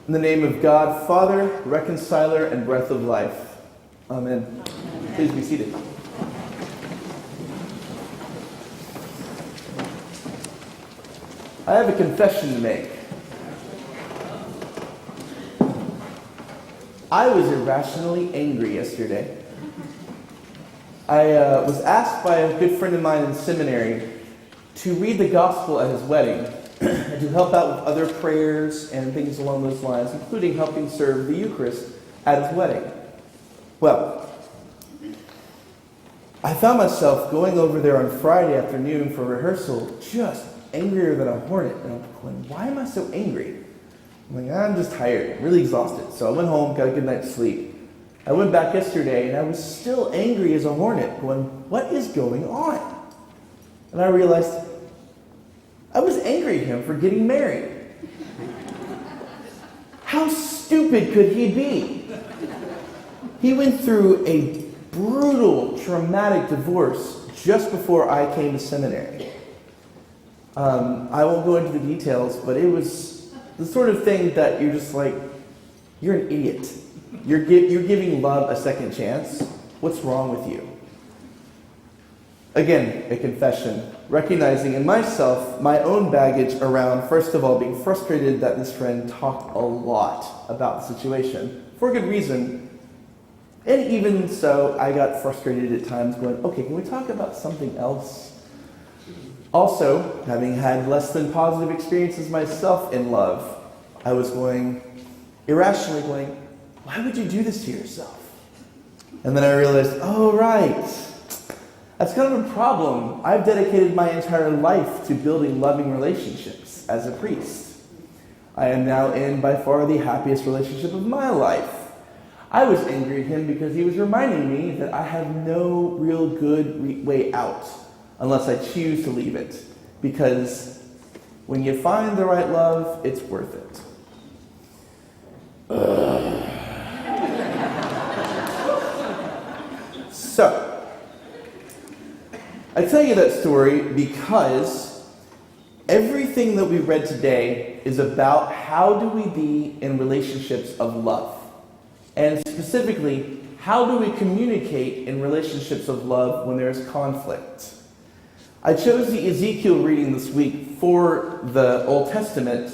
In the name of God, Father, Reconciler, and Breath of Life. Amen. Please be seated. I have a confession to make. I was irrationally angry yesterday. I was asked by a good friend of mine in seminary to read the gospel at his wedding and to help out with other prayers and things along those lines, including helping serve the Eucharist at his wedding. Well, I found myself going over there on Friday afternoon for rehearsal, just angrier than a hornet. And I'm going, why am I so angry? I'm like, I'm just tired, really exhausted. So I went home, got a good night's sleep. I went back yesterday, and I was still angry as a hornet, going, what is going on? And I realized I was angry at him for getting married. How stupid could he be? He went through a brutal, traumatic divorce just before I came to seminary. I won't go into the details, but it was the sort of thing that you're just like, you're an idiot. You're giving love a second chance. What's wrong with you? Again, a confession, recognizing in myself my own baggage around, first of all, being frustrated that this friend talked a lot about the situation, for good reason. And even so, I got frustrated at times going, okay, can we talk about something else? Also, having had less than positive experiences myself in love, I was irrationally going, why would you do this to yourself? And then I realized, oh, right. That's kind of a problem. I've dedicated my entire life to building loving relationships as a priest. I am now in, by far, the happiest relationship of my life. I was angry at him because he was reminding me that I have no real good way out unless I choose to leave it. Because when you find the right love, it's worth it. So, I tell you that story because everything that we read today is about how do we be in relationships of love. And specifically, how do we communicate in relationships of love when there's conflict? I chose the Ezekiel reading this week for the Old Testament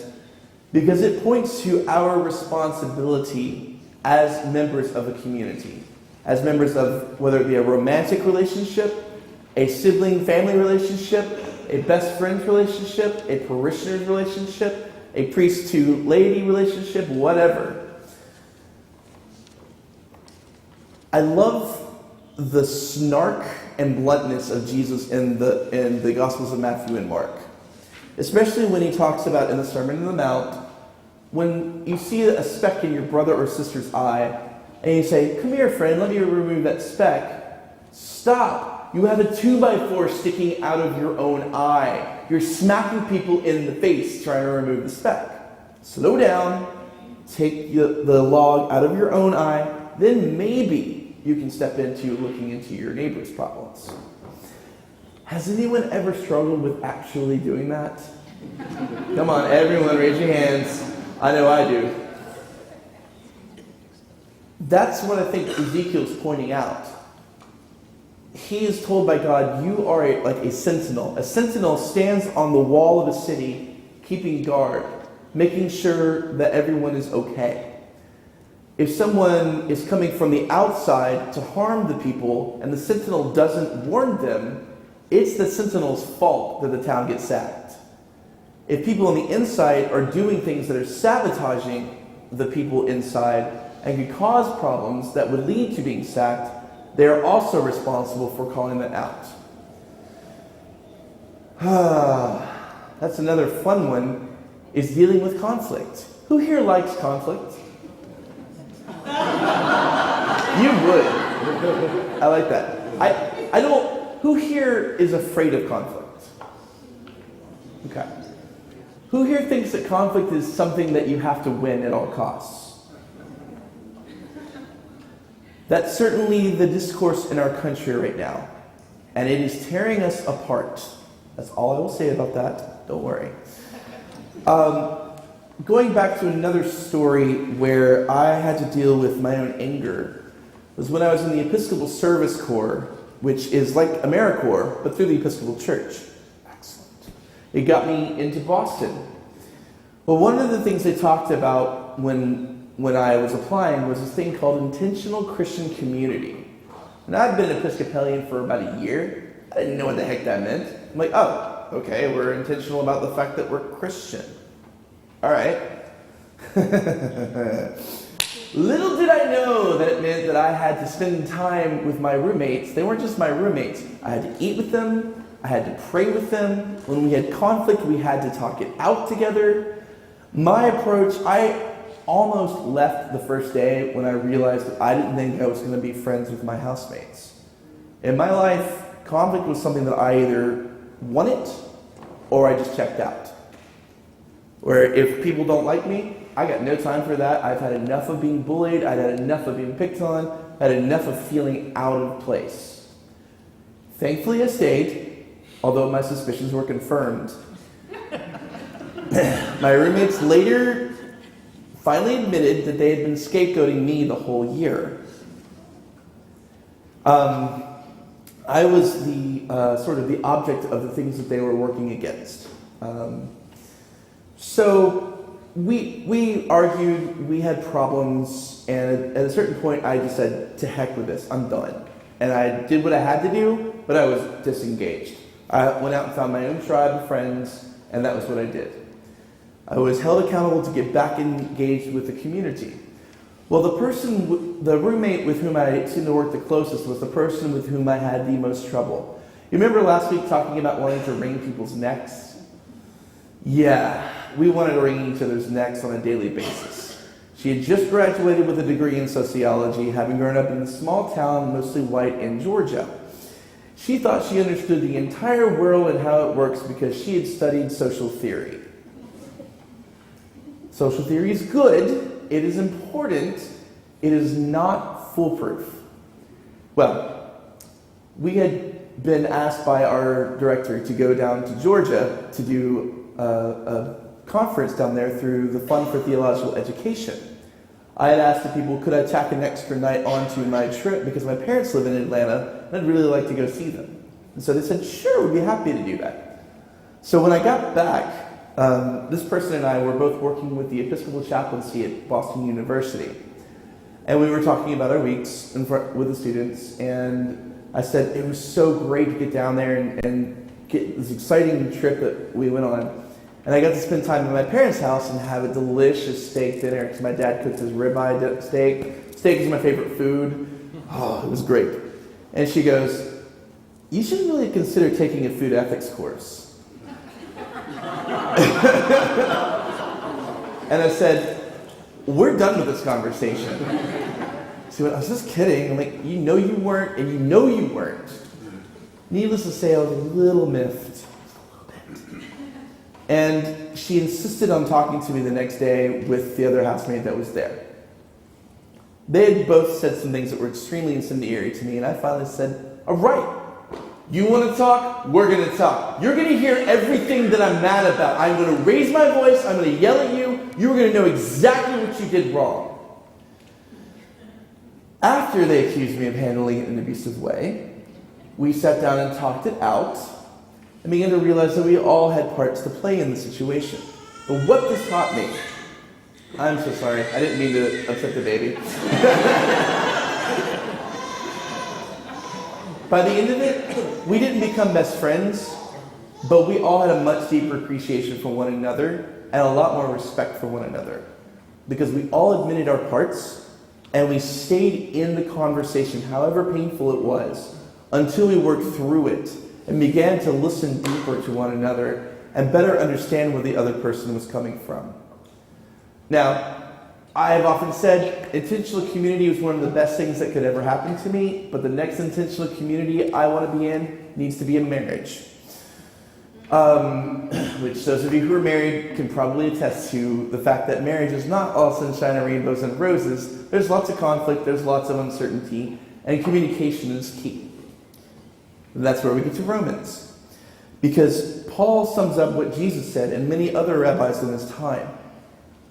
because it points to our responsibility as members of a community, as members of whether it be a romantic relationship, a sibling family relationship, a best friends relationship, a parishioners relationship, a priest to laity relationship, whatever. I love the snark and bluntness of Jesus in the Gospels of Matthew and Mark. Especially when he talks about in the Sermon on the Mount, when you see a speck in your brother or sister's eye, and you say, come here, friend, let me remove that speck. Stop. You have a 2x4 sticking out of your own eye. You're smacking people in the face trying to remove the speck. Slow down. Take the log out of your own eye. Then maybe you can step into looking into your neighbor's problems. Has anyone ever struggled with actually doing that? Come on, everyone, raise your hands. I know I do. That's what I think Ezekiel's pointing out. He is told by God, you are like a sentinel. A sentinel stands on the wall of a city, keeping guard, making sure that everyone is okay. If someone is coming from the outside to harm the people and the sentinel doesn't warn them, it's the sentinel's fault that the town gets sacked. If people on the inside are doing things that are sabotaging the people inside and could cause problems that would lead to being sacked, they are also responsible for calling that out. That's another fun one, is dealing with conflict. Who here likes conflict? You would. I like that. I don't. Who here is afraid of conflict? Okay. Who here thinks that conflict is something that you have to win at all costs? That's certainly the discourse in our country right now. And it is tearing us apart. That's all I will say about that. Don't worry. going back to another story where I had to deal with my own anger was when I was in the Episcopal Service Corps, which is like AmeriCorps, but through the Episcopal Church. Excellent. It got me into Boston. Well, one of the things they talked about when I was applying was this thing called intentional Christian community. And I'd been an Episcopalian for about a year. I didn't know what the heck that meant. I'm like, oh, okay, we're intentional about the fact that we're Christian. All right. Little did I know that it meant that I had to spend time with my roommates. They weren't just my roommates. I had to eat with them. I had to pray with them. When we had conflict, we had to talk it out together. My approach, I almost left the first day when I realized that I didn't think I was going to be friends with my housemates. In my life, conflict was something that I either wanted or I just checked out. Where if people don't like me, I got no time for that. I've had enough of being bullied. I've had enough of being picked on. I had enough of feeling out of place. Thankfully, I stayed, although my suspicions were confirmed. My roommates later finally admitted that they had been scapegoating me the whole year. I was the sort of the object of the things that they were working against. So we argued, we had problems, and at a certain point I just said, to heck with this, I'm done. And I did what I had to do, but I was disengaged. I went out and found my own tribe of friends, and that was what I did. I was held accountable to get back engaged with the community. Well, the roommate with whom I seemed to work the closest was the person with whom I had the most trouble. You remember last week talking about wanting to wring people's necks? Yeah, we wanted to wring each other's necks on a daily basis. She had just graduated with a degree in sociology, having grown up in a small town, mostly white, in Georgia. She thought she understood the entire world and how it works because she had studied social theory. Social theory is good, it is important, it is not foolproof. Well, we had been asked by our director to go down to Georgia to do a conference down there through the Fund for Theological Education. I had asked the people, could I tack an extra night onto my trip because my parents live in Atlanta and I'd really like to go see them. And so they said, sure, we'd be happy to do that. So when I got back, this person and I were both working with the Episcopal chaplaincy at Boston University. And we were talking about our weeks with the students, and I said it was so great to get down there and get this exciting trip that we went on. And I got to spend time at my parents' house and have a delicious steak dinner, because my dad cooked his ribeye steak. Steak is my favorite food. Oh, it was great. And she goes, you should really consider taking a food ethics course. And I said, we're done with this conversation. She went, I was just kidding. I'm like, you know you weren't, and you know you weren't. Needless to say, I was a little miffed. And she insisted on talking to me the next day with the other housemate that was there. They had both said some things that were extremely incendiary to me, and I finally said, all right, you want to talk? We're going to talk. You're going to hear everything that I'm mad about. I'm going to raise my voice. I'm going to yell at you. You're going to know exactly what you did wrong. After they accused me of handling it in an abusive way, we sat down and talked it out and began to realize that we all had parts to play in the situation. But what this taught me, I'm so sorry. I didn't mean to upset the baby. By the end of it, we didn't become best friends, but we all had a much deeper appreciation for one another and a lot more respect for one another. Because we all admitted our parts, and we stayed in the conversation, however painful it was, until we worked through it and began to listen deeper to one another and better understand where the other person was coming from. Now, I have often said intentional community was one of the best things that could ever happen to me, but the next intentional community I want to be in needs to be a marriage. Which those of you who are married can probably attest to the fact that marriage is not all sunshine and rainbows and roses. There's lots of conflict, there's lots of uncertainty, and communication is key. And that's where we get to Romans. Because Paul sums up what Jesus said and many other rabbis in his time.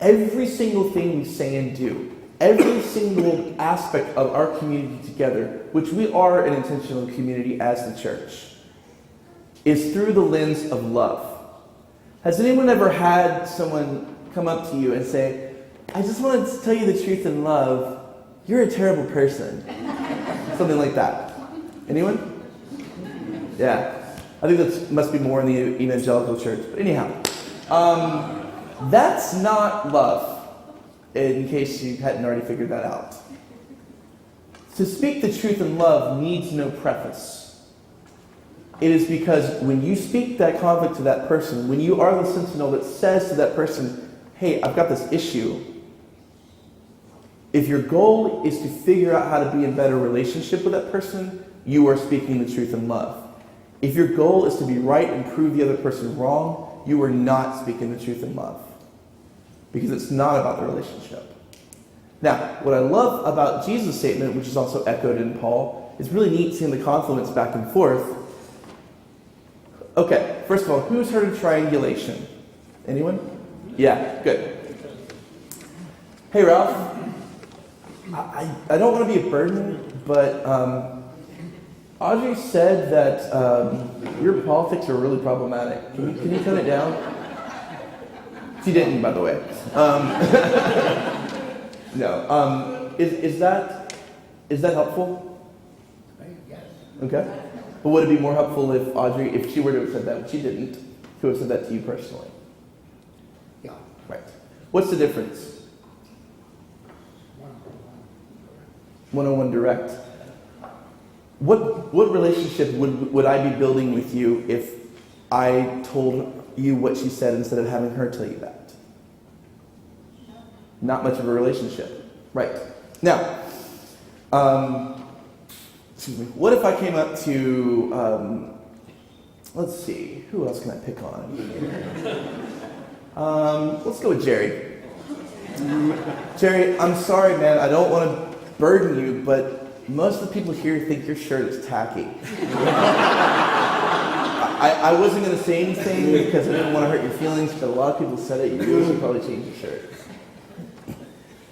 Every single thing we say and do, every single aspect of our community together, which we are an intentional community as the church, is through the lens of love. Has anyone ever had someone come up to you and say, I just wanted to tell you the truth in love, you're a terrible person? Something like that. Anyone? Yeah. I think that must be more in the evangelical church. But anyhow, that's not love, in case you hadn't already figured that out. To speak the truth in love needs no preface. It is because when you speak that conflict to that person, when you are the sentinel that says to that person, hey, I've got this issue, if your goal is to figure out how to be in better relationship with that person, you are speaking the truth in love. If your goal is to be right and prove the other person wrong, you are not speaking the truth in love. Because it's not about the relationship. Now, what I love about Jesus' statement, which is also echoed in Paul, is really neat seeing the confluence back and forth. Okay, first of all, who's heard of triangulation? Anyone? Yeah, good. Hey, Ralph. I don't want to be a burden, but Audrey said that your politics are really problematic. Can you tone it down? She didn't, by the way. No. Is that helpful? Yes. Okay. But would it be more helpful if Audrey, if she were to have said that, but she didn't, to have said that to you personally? Yeah. Right. What's the difference? 101 direct. What relationship would I be building with you if I told you what she said instead of having her tell you that? Not much of a relationship. Right. Now, excuse me. What if I came up to, let's see, who else can I pick on? Let's go with Jerry. Jerry, I'm sorry, man. I don't want to burden you, but most of the people here think your shirt is tacky. I wasn't going to say anything because I didn't want to hurt your feelings, but a lot of people said it. You really should probably change your shirt.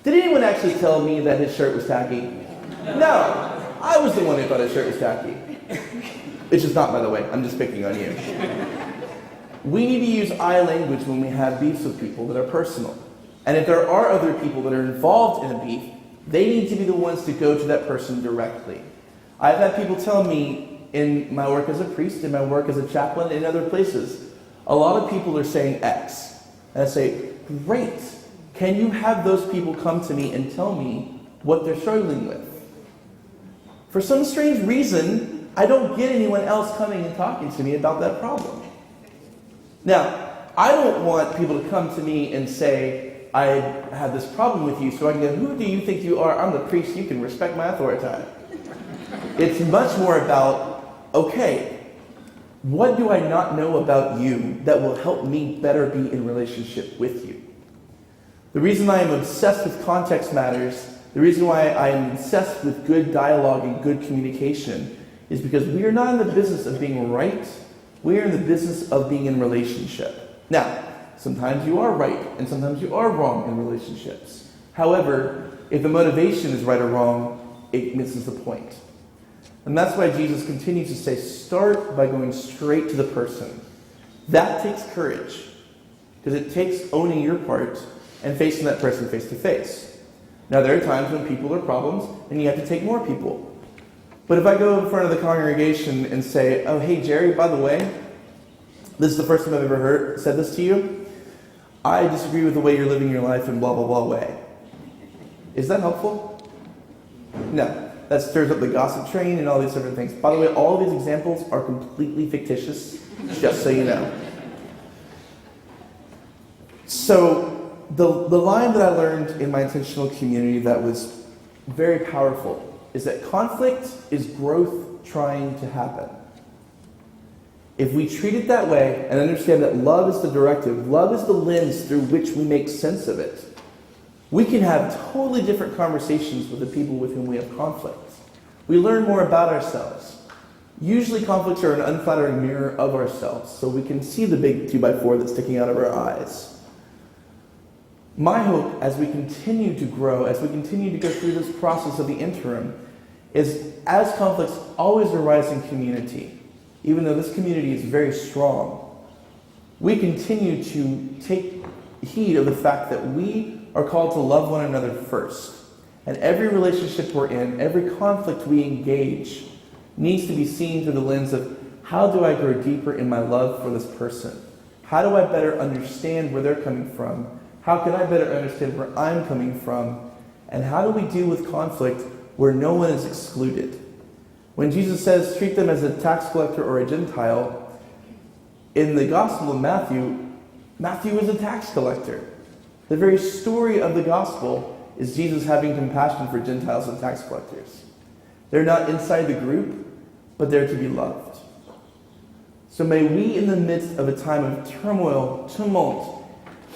Did anyone actually tell me that his shirt was tacky? No. I was the one who thought his shirt was tacky. It's just not, by the way. I'm just picking on you. We need to use I language when we have beefs with people that are personal. And if there are other people that are involved in a beef, they need to be the ones to go to that person directly. I've had people tell me in my work as a priest, in my work as a chaplain, in other places, a lot of people are saying X. And I say, great. Can you have those people come to me and tell me what they're struggling with? For some strange reason, I don't get anyone else coming and talking to me about that problem. Now, I don't want people to come to me and say, I have this problem with you, so I can go, who do you think you are? I'm the priest, you can respect my authority. It's much more about, okay, what do I not know about you that will help me better be in relationship with you? The reason I am obsessed with context matters, the reason why I am obsessed with good dialogue and good communication is because we are not in the business of being right, we are in the business of being in relationship. Now, sometimes you are right, and sometimes you are wrong in relationships. However, if the motivation is right or wrong, it misses the point. And that's why Jesus continues to say, start by going straight to the person. That takes courage, because it takes owning your part and facing that person face to face. Now, there are times when people are problems, and you have to take more people. But if I go in front of the congregation and say, oh, hey, Jerry, by the way, this is the first time I've ever said this to you. I disagree with the way you're living your life in blah, blah, blah way. Is that helpful? No. That stirs up the gossip train and all these different things. By the way, all of these examples are completely fictitious, just so you know. So, the line that I learned in my intentional community that was very powerful is that conflict is growth trying to happen. If we treat it that way and understand that love is the directive, love is the lens through which we make sense of it, we can have totally different conversations with the people with whom we have conflict. We learn more about ourselves. Usually conflicts are an unflattering mirror of ourselves, so we can see the big 2x4 that's sticking out of our eyes. My hope as we continue to grow, as we continue to go through this process of the interim, is as conflicts always arise in community, even though this community is very strong, we continue to take heed of the fact that we are called to love one another first. And every relationship we're in, every conflict we engage, needs to be seen through the lens of, how do I grow deeper in my love for this person? How do I better understand where they're coming from? How can I better understand where I'm coming from? And how do we deal with conflict where no one is excluded? When Jesus says, treat them as a tax collector or a Gentile, in the Gospel of Matthew, Matthew is a tax collector. The very story of the Gospel is Jesus having compassion for Gentiles and tax collectors. They're not inside the group, but they're to be loved. So may we, in the midst of a time of turmoil, tumult,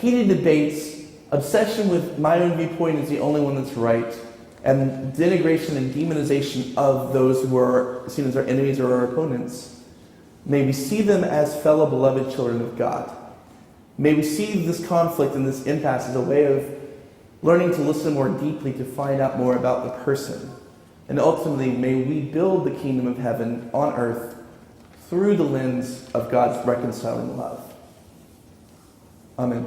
heated debates, obsession with my own viewpoint is the only one that's right, and denigration and demonization of those who are seen as our enemies or our opponents, may we see them as fellow beloved children of God. May we see this conflict and this impasse as a way of learning to listen more deeply to find out more about the person. And ultimately, may we build the kingdom of heaven on earth through the lens of God's reconciling love. Amen.